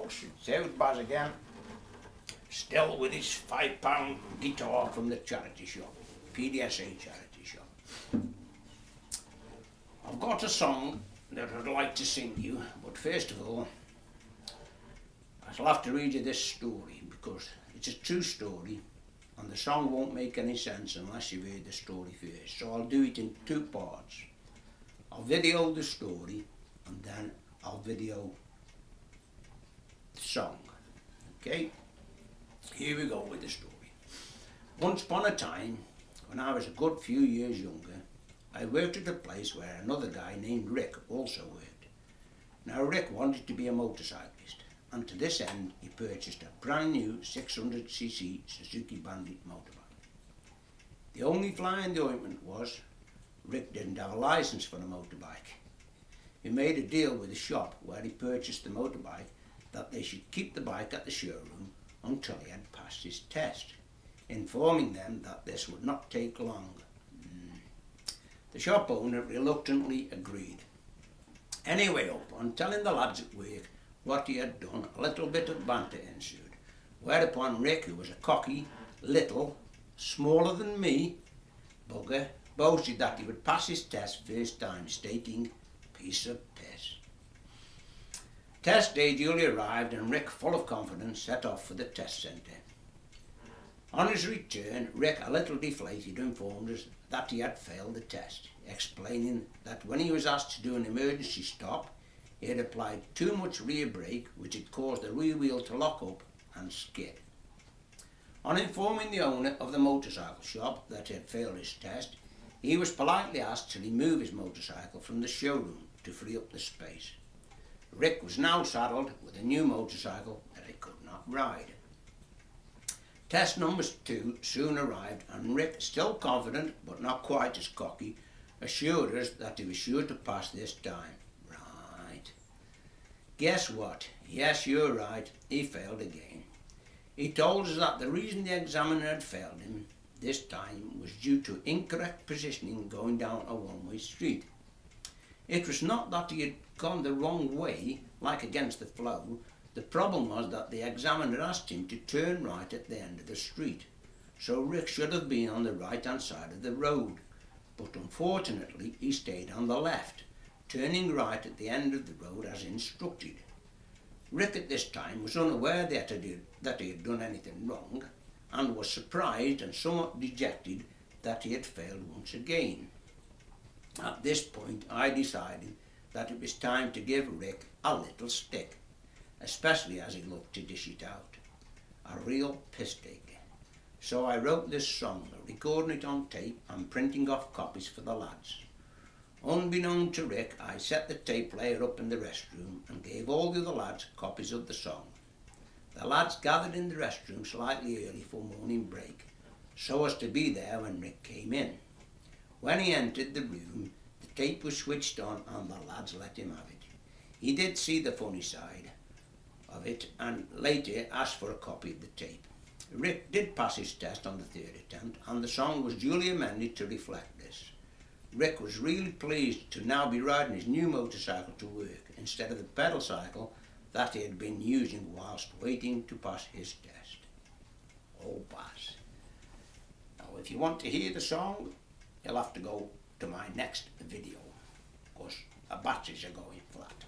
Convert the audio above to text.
folks, it's out Baz again, still with his £5 guitar from the charity shop, PDSA charity shop. I've got a song that I'd like to sing you, but first of all, I shall have to read you this story because it's a true story and the song won't make any sense unless you've heard the story first. So I'll do it in two parts. I'll video the story and then I'll video the song. Okay? Here we go with the story. Once upon a time, when I was a good few years younger, I worked at a place where another guy named Rick also worked. Now Rick wanted to be a motorcyclist, and to this end he purchased a brand new 600cc Suzuki Bandit motorbike. The only fly in the ointment was Rick didn't have a license for a motorbike. He made a deal with the shop where he purchased the motorbike that they should keep the bike at the showroom until he had passed his test, informing them that this would not take long. The shop owner reluctantly agreed. Anyway, upon telling the lads at work what he had done, a little bit of banter ensued, whereupon Rick, who was a cocky, little, smaller than me, bugger, boasted that he would pass his test first time, stating, "Piece of piss." Test day duly arrived and Rick, full of confidence, set off for the test centre. On his return, Rick, a little deflated, informed us that he had failed the test, explaining that when he was asked to do an emergency stop, he had applied too much rear brake, which had caused the rear wheel to lock up and skid. On informing the owner of the motorcycle shop that he had failed his test, he was politely asked to remove his motorcycle from the showroom to free up the space. Rick was now saddled with a new motorcycle that he could not ride. Test number 2 soon arrived and Rick, still confident but not quite as cocky, assured us that he was sure to pass this time. Right. Guess what? Yes, you're right, he failed again. He told us that the reason the examiner had failed him this time was due to incorrect positioning going down a one-way street. It was not that he had gone the wrong way, like against the flow. The problem was that the examiner asked him to turn right at the end of the street, so Rick should have been on the right-hand side of the road, but unfortunately he stayed on the left, turning right at the end of the road as instructed. Rick at this time was unaware that he had done anything wrong, and was surprised and somewhat dejected that he had failed once again. At this point I decided that it was time to give Rick a little stick, especially as he loved to dish it out. A real piss take. So I wrote this song, recording it on tape and printing off copies for the lads. Unbeknown to Rick, I set the tape player up in the restroom and gave all the other lads copies of the song. The lads gathered in the restroom slightly early for morning break, so as to be there when Rick came in. When he entered the room, the tape was switched on and the lads let him have it. He did see the funny side of it and later asked for a copy of the tape. Rick did pass his test on the third attempt and the song was duly amended to reflect this. Rick was really pleased to now be riding his new motorcycle to work instead of the pedal cycle that he had been using whilst waiting to pass his test. Oh, Baz. Now if you want to hear the song, you'll have to go to my next video, because the batteries are going flat.